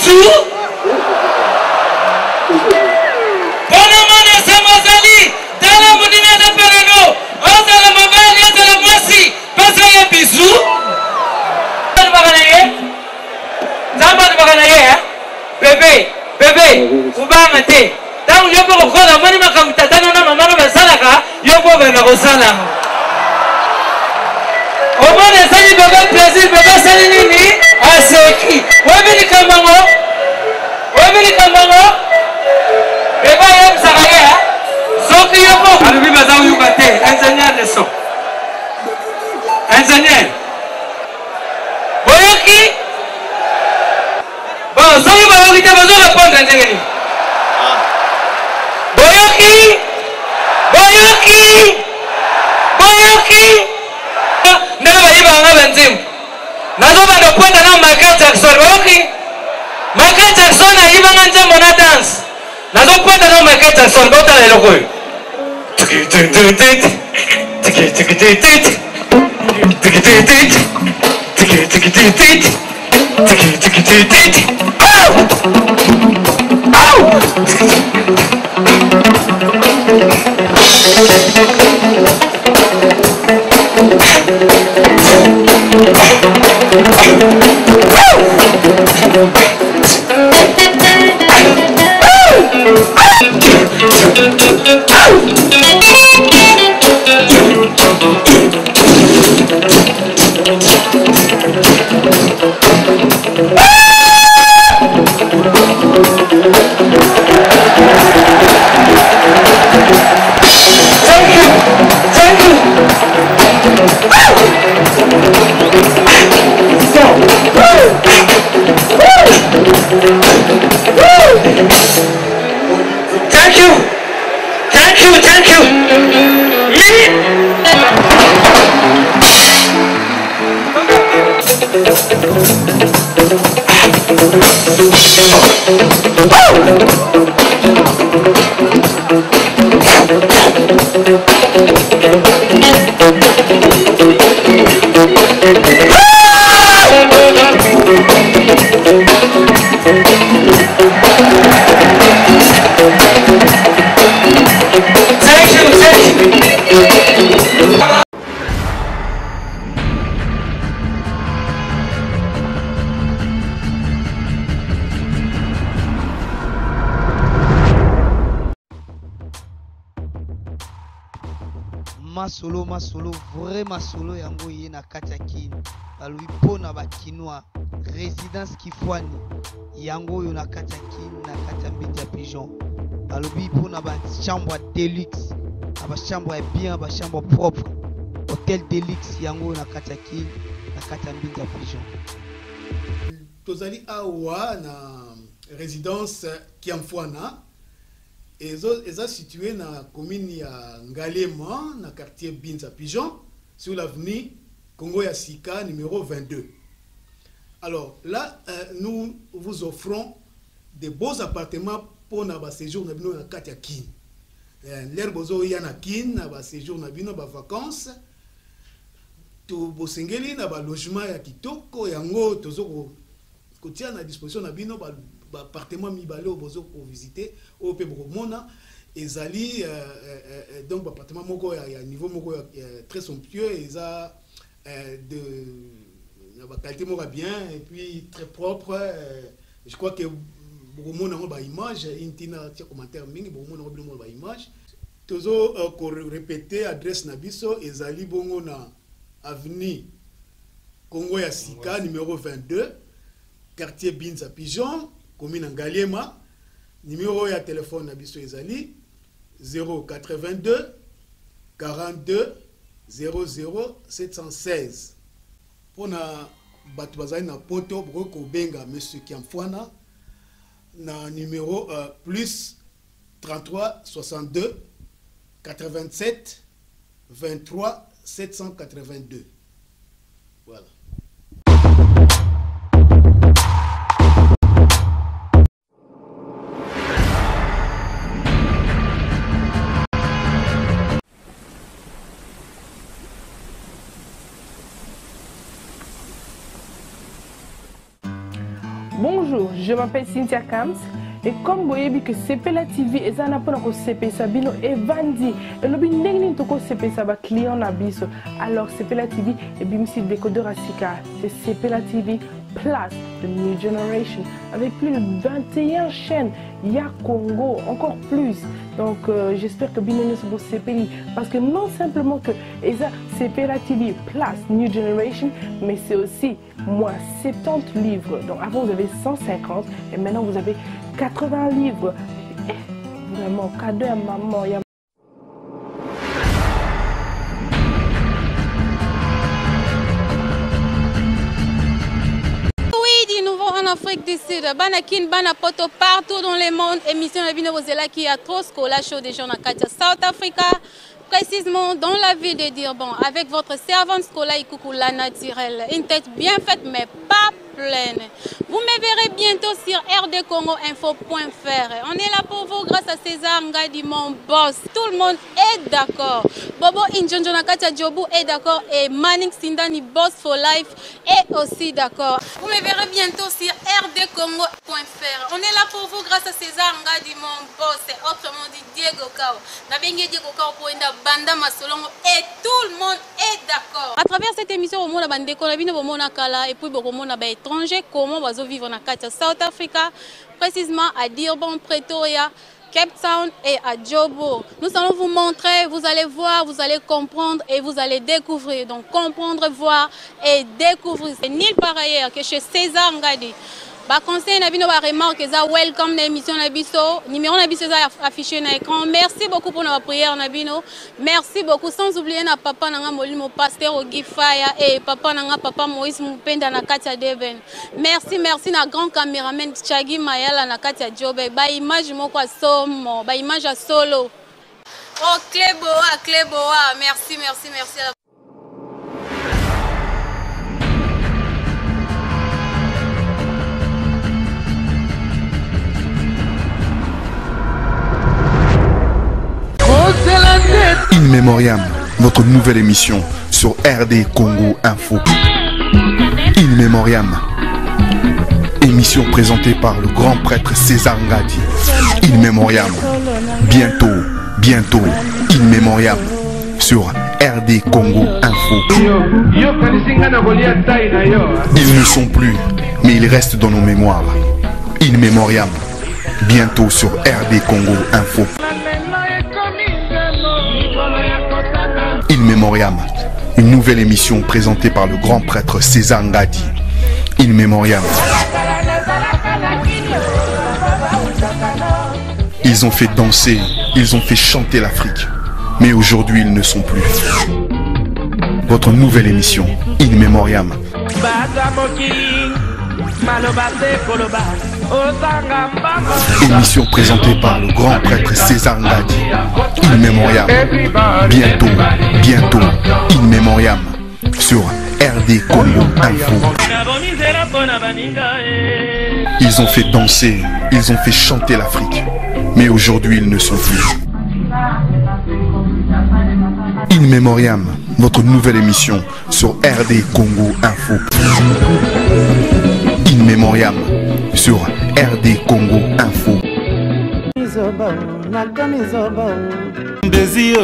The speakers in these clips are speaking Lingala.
bisous. Bona mwana samazali. Tala munina na pereno. Oza la mabali, oza la mwasi. Pasa ya bisous. Zamba ni bagana ye. Bébé. Ubanga te. Tangu yopo kokola mani makamtatana na mama na basalaka. Yopo bena kosala. Omone sali bébé plaisir bébé sali nini? Aseki. Wabili kamango. Bébé yem sakaya. Soki yopo. Alubi bazao yukate. Ingénieur de son. Ingénieur. Boyoki. Bon, soki boyoki te bazo répondre ndengeni. Boyoki. Nana bayiba nga banzimu. Nazo bando kwenda na Michael Jackson. Boyoki. Michael Jackson ayiba nga nzembo na dance. Nazo kwenda na Michael Jackson. Bota lelo koyo. Thank you. Masolo, vraiment solo yango ye na kati ya kini. Balui pona ba kinwa résidence Kifwani. Yango yo na kati ya kini na kati ya mbiti ya pigeon. Balui pona ba chambre deluxe. Ba chambre ya bien, ba chambre propre. Hôtel deluxe yango na kati ya kini na kati ya mbiti ya pigeon. Tozali awa na résidence Kiamfwana. Ils sont situés dans la commune de Ngalema, dans le quartier Binza Pigeon, sur l'avenue Congo Yassika, numéro 22. Alors là, nous vous offrons des beaux appartements pour notre séjour dans le quartier Kin. L'air bozo y a na Kin, notre séjour dans les vacances. Tout bosengeli na ba logement ya kitoko yango tozo kotia à disposition na bino ba appartement mibale au bozo pour visiter au pe mona ezali donc appartement moko ya niveau moko très somptueux eza de la qualité moko bien et puis très propre. Je crois que beaucoup mona ba image intina tia commentaire mingi beaucoup mona ba image tozo ko répéter adresse na biso ezali bongo na avenue Congo Yassika numéro 22 quartier Binza Pigeon commune Ngalema. Numéro ya téléphone na biso ezali 082 42 00 716. Pour na batu bazali na poto ko benga monsieur Kiamfwana na numéro plus 33 62 87 23 782. Voilà. Bonjour, je m'appelle Cynthia Kams et comme vous voyez que CPLA TV est un appel au CP Sabino et Vandi et le binding toko CP Saba client nabiso alors CPLA TV et bimsi décodeur asika c'est CPLA TV Plus de New Generation avec plus de 21 chaînes il y a Congo encore plus donc j'espère que binono se beau CPLA parce que non simplement que CPLA TV Plus New Generation mais c'est aussi moins 70 livres donc avant vous avez 150 et maintenant vous avez 80 livres. Vraiment, cadeau à maman. Oui, du nouveau en Afrique du Sud. Banakin, Banapoto, partout dans le monde. Émission de Bino Bozela qui a trop scola show des gens à Katia, South Africa. Précisément dans la ville de Durban, avec votre servante Scola Ikoukoula naturelle. Une tête bien faite, mais pas pleine. Vous me verrez bientôt sur rdcongoinfo.fr. On est là pour vous grâce à César Ngadi, mon boss. Tout le monde est d'accord. Bobo Injonjo Nakatia Jobu est d'accord et Manning Sindani, boss for life, est aussi d'accord. Vous me verrez bientôt sur rdcongo.fr. On est là pour vous grâce à César Ngadi, mon boss, et autrement dit Diego Kao. Nabengue Diego Kao pour Banda Masolongo et tout le monde est d'accord. À travers cette émission, on a bandé qu'on a vu au Monakala et puis on a étranger comment on va vivre en South Africa, précisément à Durban, Pretoria, Cape Town et à Joburg. Nous allons vous montrer, vous allez voir, vous allez comprendre et vous allez découvrir. Donc comprendre, voir et découvrir. C'est nulle part ailleurs que chez César Ngadi. Conseil Nabino va remarquer ça welcome à l'émission Nabiso numéro Nabiso affiché à l'écran. Merci beaucoup pour notre prière Nabino. Merci beaucoup sans oublier na papa nanga Molimo pasteur Ogi Faya et papa nanga papa Moïse Mupenda na Katia Deben. Merci na grand caméraman Chagi Mayala na Katia Jobe. Ba image moko somo, ba image à solo. Oh Cléboa, merci. In Memoriam, votre nouvelle émission sur RD Congo Info. In Memoriam, émission présentée par le grand prêtre César Ngadi. In Memoriam, bientôt, In Memoriam sur RD Congo Info. Ils ne sont plus, mais ils restent dans nos mémoires. In Memoriam, bientôt sur RD Congo Info. In Memoriam, une nouvelle émission présentée par le grand prêtre César Ngadi. In Memoriam. Ils ont fait danser, ils ont fait chanter l'Afrique. Mais aujourd'hui, ils ne sont plus. Votre nouvelle émission, In Memoriam. Émission présentée par le grand prêtre César Ngadi. In Memoriam. Bientôt, In Memoriam sur RD Congo Info. Ils ont fait danser, ils ont fait chanter l'Afrique. Mais aujourd'hui, ils ne sont plus. In Memoriam, votre nouvelle émission sur RD Congo Info. In Memoriam sur RD Congo Info. Désir.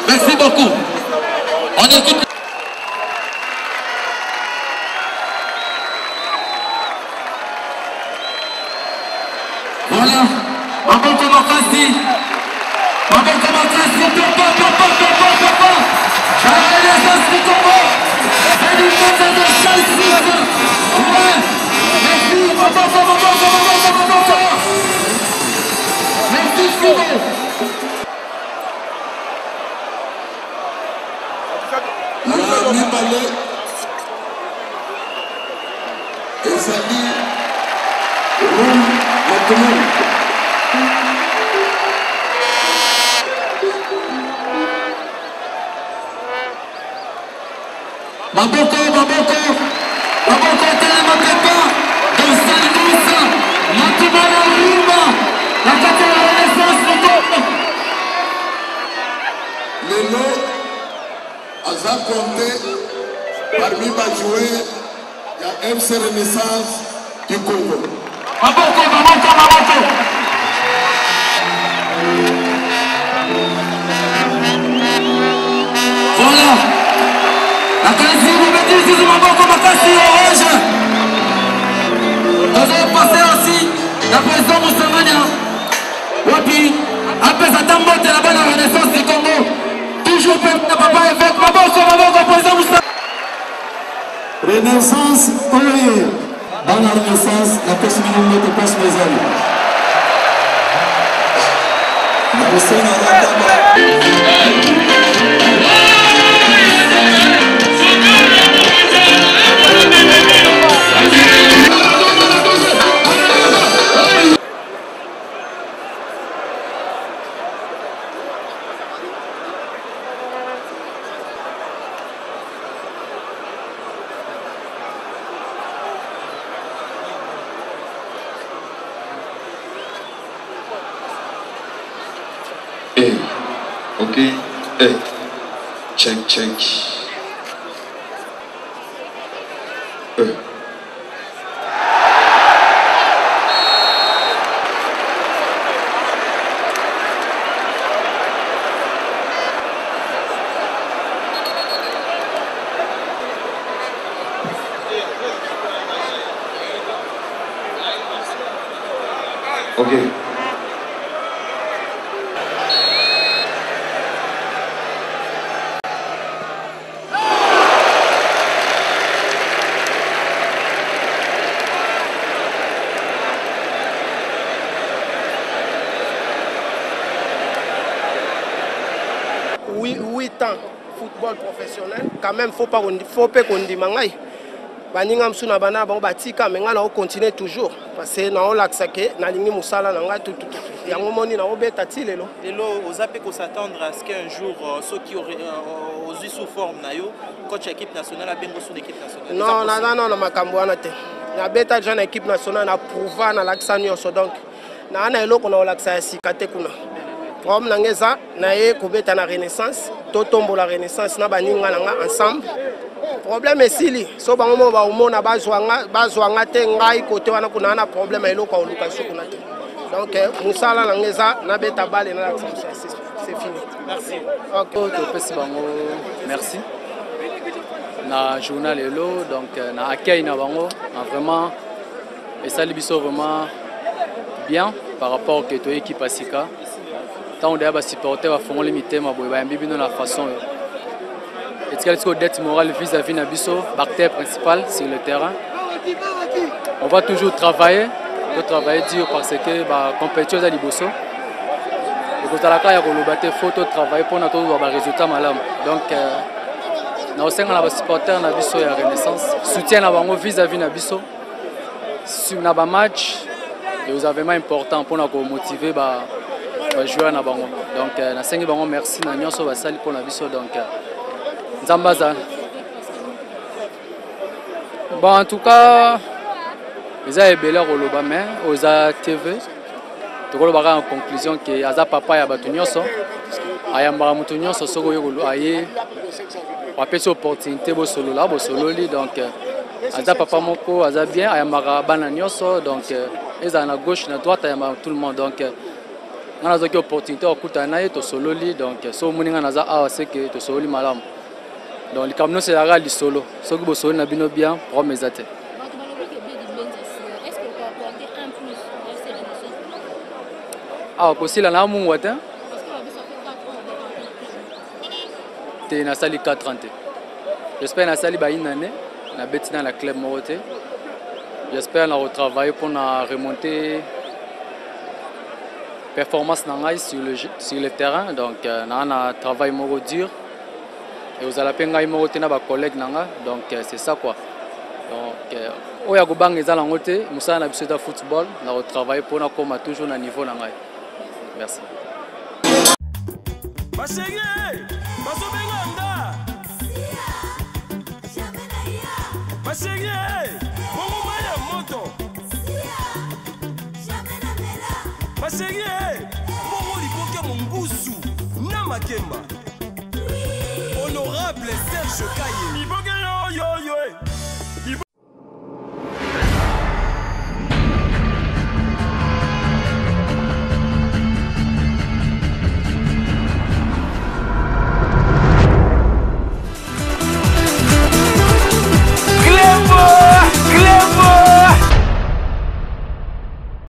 Merci beaucoup. On écoute. Voilà. Maboko Makasi. Maboko Makasi. Papa. La renaissance du Congo. C'est du monde de Chelsea. Ouais. Merci. Maboko. Merci Figo. Mibale ezali maintenant Maboko telema pepa dosali musa matumana rumba na kati ya renaissance Congo lelo aza compté parmi les joueurs de la FC Renaissance du Congo. Maboko. Voilà. La quasi vous Maboko Makasi orange. Nous allons passer aussi la présidente Moussamania. Wapi, après sa tambote la bonne Renaissance du Congo. Toujours papa avec Maboko, président Moussamania. Renaissance, oui. Dans la Renaissance, la possibilité de passe mes amis. Ok. Hey. Check, check. Ok. Oui, 8 ans football professionnel, quand même faut pas qu'on dise baninga msuna bana ba batika menga na continuer toujours parce que na olaxa ke na lingi musala na nga tout yango moni na obeta ti lelo ozape ko s'attendre à ce qu'un jour ceux qui auraient aux sous forme na yo coach équipe nationale a bengo son équipe nationale non makambo wana te na beta jeune équipe nationale na prouva na laxa nyonso donc na eloko na olaxa ya sikate kuna comme na ngeza na ye ko beta na renaissance to tombo la renaissance na baninga na nga ensemble. Problème est si so bango mo ba umona bazwanga te ngai côté wana kuna na problème eloko olukaso kuna te donc musala na ngeza na beta balle na c'est fini. Merci. OK to pesi bango merci na journal elo donc na accueil na bango vraiment et ça libiso vraiment bien par rapport que to équipe asika tant de ba supporter va fond limité ma boy ba mbibi na façon et quelle est dette morale vis-à-vis Nabiso, acteur principal sur le terrain. On va toujours travailler dur parce que la compétition est liboso. Et quand la carrière il faut travailler pour avoir des résultats malades. Donc, nous sommes les supporters Nabiso et la Renaissance. Soutien vis-à-vis Nabiso sur le match et vous avez vraiment important pour nous motiver les joueurs na bango. Donc, na sengi bango merci na nyonso basali pour Nabiso donc. Zambaza. Bon, en tout cas, ils ont ébélé au mais aux TV. Tu vois en conclusion que Aza papa ya batunyoso, ayamba mutunyoso soko yolo aye. Après cette opportunité bo solo là, bo solo li donc Aza papa moko Aza bien ayamba bana nyoso donc ils ont à gauche à droite ayamba tout le monde donc on a cette opportunité okutana ye to solo li donc so muninga naza a c'est que to solo li malam. Donc, le camion c'est la rallye solo. Ce que vous savez, c'est bien pour mes athées. Est-ce que vous pouvez apporter un plus à cette émission? Ah, aussi, là, on a un matin. Tu es sali 4 ans. J'espère que tu as une année. On a bêti dans la club Moroté. J'espère que tu as travaillé pour remonter la performance sur le terrain. Donc, on a travaillé dur. Et vous allez penga moroté na ba collègue nanga donc c'est ça quoi donc oya go bang ezala ngote musala na biso de football na retravailler pour na koma toujours na niveau nanga merci Basege basobenga nda Basege bongo maya moto Basege bongo lipoke mongusu na makemba Honorable Serge Kaye.